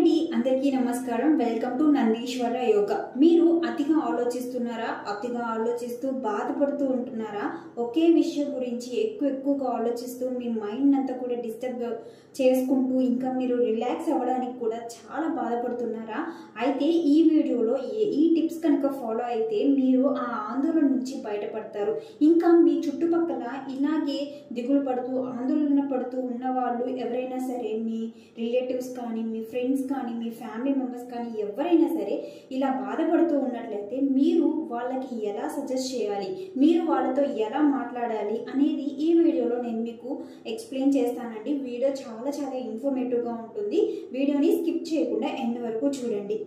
అండి, అందరికీ నమస్కారం. Welcome to Nandeeswara yoga. మీరు అతిగా ఆలోచిస్తున్నారా? అతిగా ఆలోచిస్తూ బాధపడుతూ ఉంటున్నారా? ఒకే విషయం గురించి ఎక్కువగా ఆలోచిస్తూ మీ మైండ్ అంతా కూడా డిస్టర్బ్ చేసుకుంటూ ఇంకా మీరు రిలాక్స్ అవ్వడానికి కూడా చాలా బాధపడుతున్నారా? అయితే ఈ వీడియోలో ఈ టిప్స్ కనుక ఫాలో అయితే మీరు ఆ ఆందోళన నుంచి బయటపడతారు. ఇంకా మీ చుట్టుపక్కల ఇలాగే దిగులు పడుతూ ఆందోళన పడుతూ ఉన్న వాళ్ళు ఎవరైనా సరే, మీ రిలేటివ్స్ కానీ, మీ ఫ్రెండ్స్ కానీ, మీ ఫ్యామిలీ మెంబర్స్ కానీ ఎవరైనా సరే ఇలా బాధపడుతూ ఉన్నట్లయితే మీరు వాళ్ళకి ఎలా సజెస్ట్ చేయాలి, మీరు వాళ్ళతో ఎలా మాట్లాడాలి అనేది ఈ వీడియోలో నేను మీకు ఎక్స్ప్లెయిన్ చేస్తానండి. వీడియో చాలా ఇన్ఫర్మేటివ్గా ఉంటుంది. వీడియోని స్కిప్ చేయకుండా ఎండ్ వరకు చూడండి.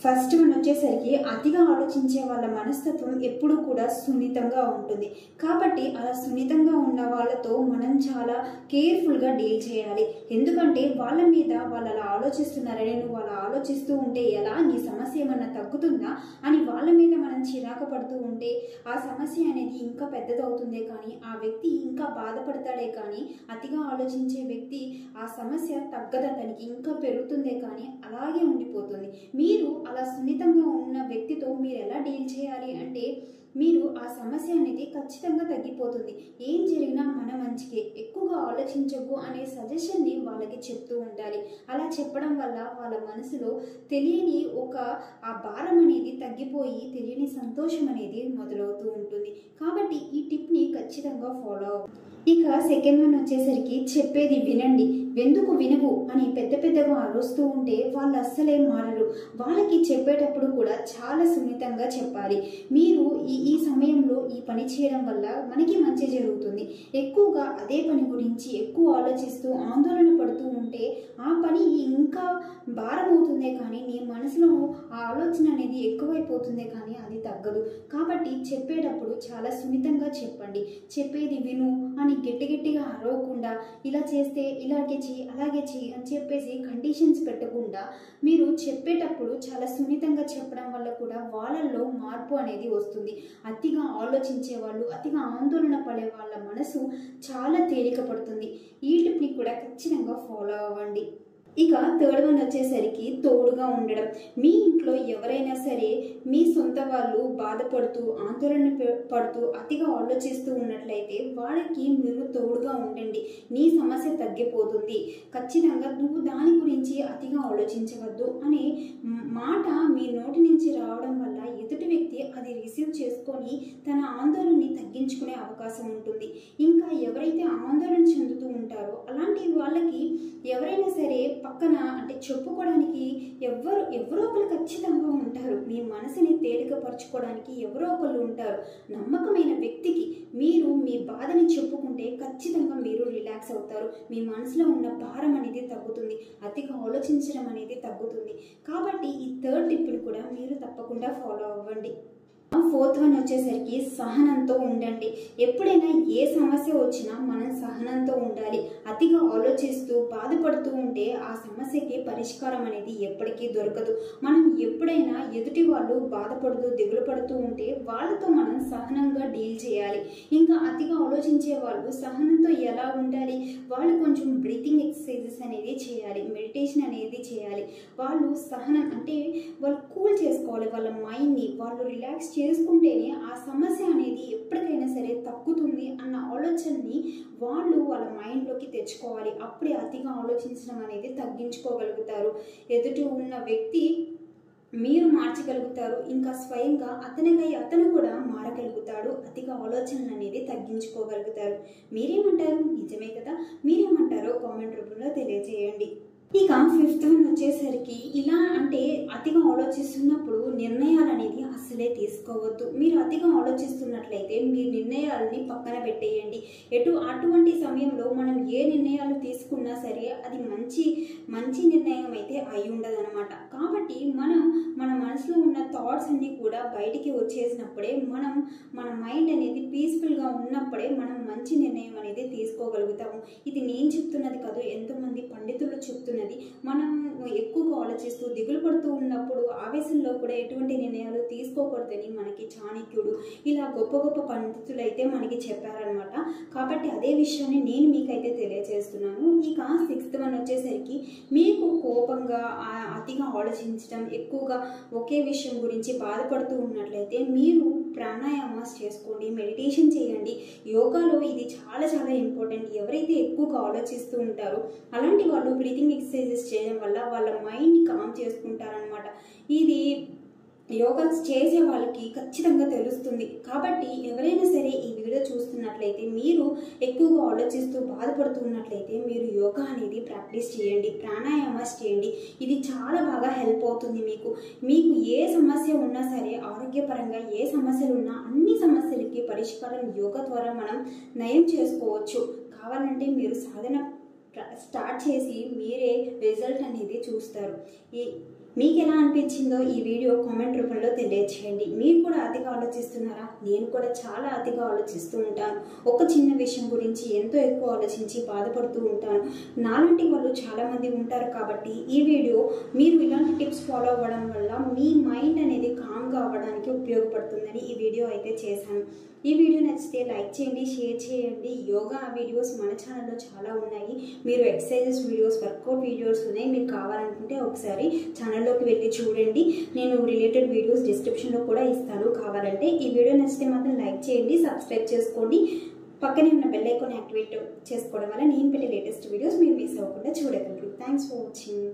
ఫస్ట్ వన్ వచ్చేసరికి అతిగా ఆలోచించే వాళ్ళ మనస్తత్వం ఎప్పుడూ కూడా సున్నితంగా ఉంటుంది. కాబట్టి అలా సున్నితంగా ఉన్న వాళ్ళతో మనం చాలా కేర్ఫుల్గా డీల్ చేయాలి. ఎందుకంటే వాళ్ళ మీద వాళ్ళు అలా ఆలోచిస్తున్నారని, నువ్వు అలా ఆలోచిస్తూ ఉంటే ఎలా, నీ సమస్య ఏమన్నా తగ్గుతుందా అని వాళ్ళ మీద మనం చిరాకు పడుతూ ఉంటే ఆ సమస్య అనేది ఇంకా పెద్దదవుతుందే కానీ ఆ వ్యక్తి ఇంకా బాధపడతాడే కానీ, అతిగా ఆలోచించే వ్యక్తి ఆ సమస్య తగ్గదతనికి ఇంకా పెరుగుతుందే కానీ అలాగే ఉండిపోతుంది. మీరు అలా సున్నితంగా ఉన్న వ్యక్తితో మీరు ఎలా డీల్ చేయాలి అంటే, మీరు ఆ సమస్య అనేది ఖచ్చితంగా తగ్గిపోతుంది. ఏం జరిగినా మన మంచికే, ఎక్కువగా ఆలోచించకు అనే సజెషన్ని వాళ్ళకి చెప్తూ ఉండాలి. అలా చెప్పడం వల్ల వాళ్ళ మనసులో తెలియని ఆ భారం అనేది తగ్గిపోయి తెలియని సంతోషం అనేది మొదలవుతూ ఉంటుంది. కాబట్టి ఈ టిప్ని ఖచ్చితంగా ఫాలో అవ్వండి. ఇక సెకండ్ వన్ వచ్చేసరికి చెప్పేది వినండి. ఎందుకు వినవు అని పెద్దగా అరుస్తూ ఉంటే వాళ్ళు అస్సలే మారరు. వాళ్ళకి చెప్పేటప్పుడు కూడా చాలా సున్నితంగా చెప్పాలి. మీరు ఈ సమయంలో ఈ పని చేయడం వల్ల మనకి మంచి జరుగుతుంది. ఎక్కువగా అదే పని గురించి ఎక్కువ ఆలోచిస్తూ ఆందోళన పడుతూ ఉంటే ఆ పని ఇంకా భారం అవుతుందే కానీ నీ మనసులో ఆ ఆలోచన అనేది ఎక్కువైపోతుందే కానీ అది తగ్గదు. కాబట్టి చెప్పేటప్పుడు చాలా సున్నితంగా చెప్పండి. చెప్పేది విను అని గట్టిగా అరవకుండా, ఇలా చేస్తే ఇలాగే చెయ్యి, అలాగే చెయ్యి అని చెప్పేసి కండిషన్స్ పెట్టకుండా మీరు చెప్పేటప్పుడు చాలా సున్నితంగా చెప్పడం వల్ల కూడా వాళ్ళల్లో మార్పు అనేది వస్తుంది. అతిగా ఆలోచించే వాళ్ళు, అతిగా ఆందోళన పడే వాళ్ళ మనసు చాలా తేలిక పడుతుంది. ఈ టిప్ని కూడా ఖచ్చితంగా ఫాలో అవ్వండి. ఇక థర్డ్ వన్ వచ్చేసరికి తోడుగా ఉండడం. మీ ఇంట్లో ఎవరైనా సరే మీ సొంత వాళ్ళు బాధపడుతూ ఆందోళన పడుతూ అతిగా ఆలోచిస్తూ ఉన్నట్లయితే వాళ్ళకి మీరు తోడుగా ఉండండి. నీ సమస్య తగ్గిపోతుంది. ఖచ్చితంగా నువ్వు దాని గురించి అతిగా ఆలోచించవద్దు అనే మాట మీ నోటి నుంచి రావడం వల్ల ఎదుటి వ్యక్తి అది రిసీవ్ చేసుకొని తన ఆందోళనని తగ్గించుకునే అవకాశం ఉంటుంది. ఇంకా ఎవరైతే ఆందోళన చెందుతూ ఉంటారో అలాంటి వాళ్ళకి ఎవరైనా సరే పక్కన అంటే చెప్పుకోవడానికి ఎవరో ఒకరు ఖచ్చితంగా ఉంటారు. మీ మనసుని తేలికపరచుకోవడానికి ఎవరో ఒకళ్ళు ఉంటారు. నమ్మకమైన వ్యక్తికి మీరు మీ బాధని చెప్పుకుంటే ఖచ్చితంగా మీరు రిలాక్స్ అవుతారు. మీ మనసులో ఉన్న భారం అనేది తగ్గుతుంది. అతిగా ఆలోచించడం అనేది తగ్గుతుంది. కాబట్టి ఈ థర్డ్ టిప్ని కూడా మీరు తప్పకుండా ఫాలో అవ్వండి. ఫోర్త్ వన్ వచ్చేసరికి సహనంతో ఉండండి. ఎప్పుడైనా ఏ సమస్య వచ్చినా మనం సహనంతో ఉండాలి. అతిగా ఆలోచిస్తూ బాధపడుతూ ఉంటే ఆ సమస్యకి పరిష్కారం అనేది ఎప్పటికీ దొరకదు. మనం ఎప్పుడైనా ఎదుటి వాళ్ళు బాధపడుతూ దిగులు పడుతూ ఉంటే వాళ్ళతో మనం సహనంగా డీల్ చేయాలి. ఇంకా అతిగా ఆలోచించే వాళ్ళు సహనంతో ఎలా ఉండాలి, వాళ్ళు కొంచెం బ్రీతింగ్ ఎక్సర్సైజెస్ అనేది చేయాలి, మెడిటేషన్ అనేది చేయాలి. వాళ్ళు సహనం అంటే వాళ్ళు కూల్ చేసుకోవాలి వాళ్ళ మైండ్ని. వాళ్ళు రిలాక్స్ చేసుకుంటేనే ఆ సమస్య అనేది ఎప్పటికైనా సరే తగ్గుతుంది అన్న ఆలోచనని వాళ్ళు వాళ్ళ మైండ్లోకి తెచ్చుకోవాలి. అప్పుడే అతిగా ఆలోచించడం అనేది తగ్గించుకోగలుగుతారు. ఎదుటి ఉన్న వ్యక్తి మీరు మార్చగలుగుతారు. ఇంకా స్వయంగా అతను కూడా మారగలుగుతాడు. అతిగా ఆలోచనలు అనేది తగ్గించుకోగలుగుతారు. మీరేమంటారు? నిజమే కదా? మీరేమంటారో కామెంట్ రూపంలో తెలియజేయండి. ఇక ఫిఫ్త్ వన్ వచ్చేసరికి ఇలా అంటే అతిగా ఆలోచిస్తున్నప్పుడు నిర్ణయాలు అనేది అస్సలే తీసుకోవద్దు. మీరు అతిగా ఆలోచిస్తున్నట్లయితే మీ నిర్ణయాలని పక్కన పెట్టేయండి. అటువంటి సమయంలో మనం ఏ నిర్ణయాలు తీసుకున్నా సరే అది మంచి నిర్ణయం అయితే అయి ఉండదన్నమాట. కాబట్టి మనం మన మనసులో ఉన్న థాట్స్ అన్నీ కూడా బయటికి వచ్చేసినప్పుడే మన మైండ్ అనేది పీస్ఫుల్గా ఉన్నప్పుడే మనం మంచి నిర్ణయం అనేది తీసుకోగలుగుతాము. ఇది నేను చెప్తున్నది కాదు, ఎంతోమంది పండితులు చెప్తున్నది. మనం ఎక్కువగా ఆలోచిస్తూ దిగులు పడుతూ ఉన్నప్పుడు ఆవేశంలో కూడా ఎటువంటి నిర్ణయాలు తీసుకోకూడదని మనకి చాణక్యుడు ఇలా గొప్ప గొప్ప పండితులు అయితే మనకి చెప్పారనమాట. కాబట్టి అదే విషయాన్ని నేను మీకైతే తెలియజేస్తున్నాను. ఇక 6th వన్ వచ్చేసరికి మీకు కోపంగా అతిగా ఆలోచించడం, ఎక్కువగా ఒకే విషయం గురించి బాధపడుతూ ఉన్నట్లయితే మీరు ప్రాణాయామాస్ చేసుకోండి, మెడిటేషన్ చేయండి. యోగాలో ఇది చాలా చాలా ఇంపార్టెంట్. ఎవరైతే ఎక్కువగా ఆలోచిస్తూ ఉంటారో అలాంటి వాళ్ళు బ్రీతింగ్ ఎక్సర్సైజెస్ చేయడం వల్ల వాళ్ళ మైండ్ని కామ్ చేసుకుంటారనమాట. ఇది యోగా చేసే వాళ్ళకి ఖచ్చితంగా తెలుస్తుంది. కాబట్టి ఎవరైనా సరే ఈ వీడియో చూస్తున్నట్లయితే మీరు ఎక్కువగా ఆలోచిస్తూ బాధపడుతూ ఉన్నట్లయితే మీరు యోగా అనేది ప్రాక్టీస్ చేయండి, ప్రాణాయామాస్ చేయండి. ఇది చాలా బాగా హెల్ప్ అవుతుంది. మీకు ఏ సమస్య ఉన్నా సరే, ఆరోగ్యపరంగా ఏ సమస్యలు ఉన్నా అన్ని సమస్యలకి పరిష్కారం యోగా ద్వారా మనం నయం చేసుకోవచ్చు. కావాలంటే మీరు సాధన స్టార్ట్ చేసి మీరే రిజల్ట్ అనేది చూస్తారు. మీకు ఎలా అనిపించిందో ఈ వీడియో కామెంట్ రూపంలో తెలియచేయండి. మీరు కూడా అతిగా ఆలోచిస్తున్నారా? నేను కూడా చాలా అతిగా ఆలోచిస్తూ ఉంటాను. ఒక చిన్న విషయం గురించి ఎంతో ఎక్కువ ఆలోచించి బాధపడుతూ ఉంటాను. నాలాంటి వాళ్ళు చాలామంది ఉంటారు. కాబట్టి ఈ వీడియో మీరు ఇలాంటి టిప్స్ ఫాలో అవ్వడం వల్ల మీ మైండ్ అనేది కామ్గా అవ్వడానికి ఉపయోగపడుతుందని ఈ వీడియో అయితే చేశాను. ఈ వీడియో నచ్చితే లైక్ చేయండి, షేర్ చేయండి. యోగా వీడియోస్ మన ఛానల్లో చాలా ఉన్నాయి. మీరు ఎక్సర్సైజెస్ వీడియోస్, వర్కౌట్ వీడియోస్ ఉన్నాయి. మీకు కావాలనుకుంటే ఒకసారి ఛానల్లోకి వెళ్ళి చూడండి. నేను రిలేటెడ్ వీడియోస్ డిస్క్రిప్షన్లో కూడా ఇస్తాను. కావాలంటే ఈ వీడియో నచ్చితే మాత్రం లైక్ చేయండి, సబ్స్క్రైబ్ చేసుకోండి. పక్కనే ఉన్న బెల్ ఐకాన్ యాక్టివేట్ చేసుకోవడం వల్ల నేను పెట్టే లేటెస్ట్ వీడియోస్ మీరు మిస్ అవ్వకుండా చూడగలరు. Thanks for watching.